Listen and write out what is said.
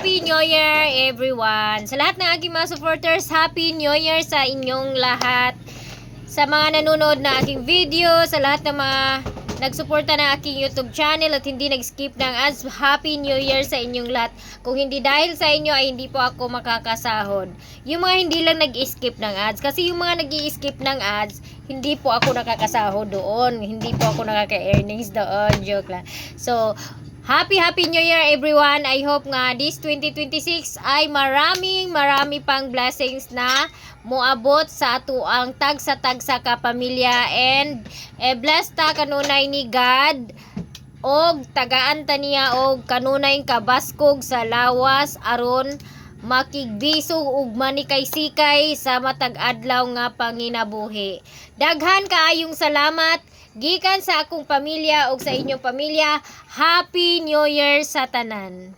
Happy New Year everyone! Sa lahat ng aking mga supporters, Happy New Year sa inyong lahat. Sa mga nanonood na aking video, sa lahat ng mga nagsuporta ng aking YouTube channel at hindi nag-skip ng ads, Happy New Year sa inyong lahat. Kung hindi dahil sa inyo ay hindi po ako makakasahod. Yung mga hindi lang nag-skip ng ads, kasi yung mga nag-skip ng ads, hindi po ako nakakasahod doon. Hindi po ako nakaka-earnings doon. Joke lang. So, Happy New Year everyone. I hope nga this 2026 ay marami pang blessings na moabot sa ato ang tagsa ka pamilya and bless ta kanunay ni God og tagaan ta niya og kanunay kabaskog sa lawas aron makigbisog ug manikay-sikay sa matag adlaw nga panginabuhi. Daghan kaayong salamat gikan sa akong pamilya ug sa inyong pamilya. Happy New Year sa tanan.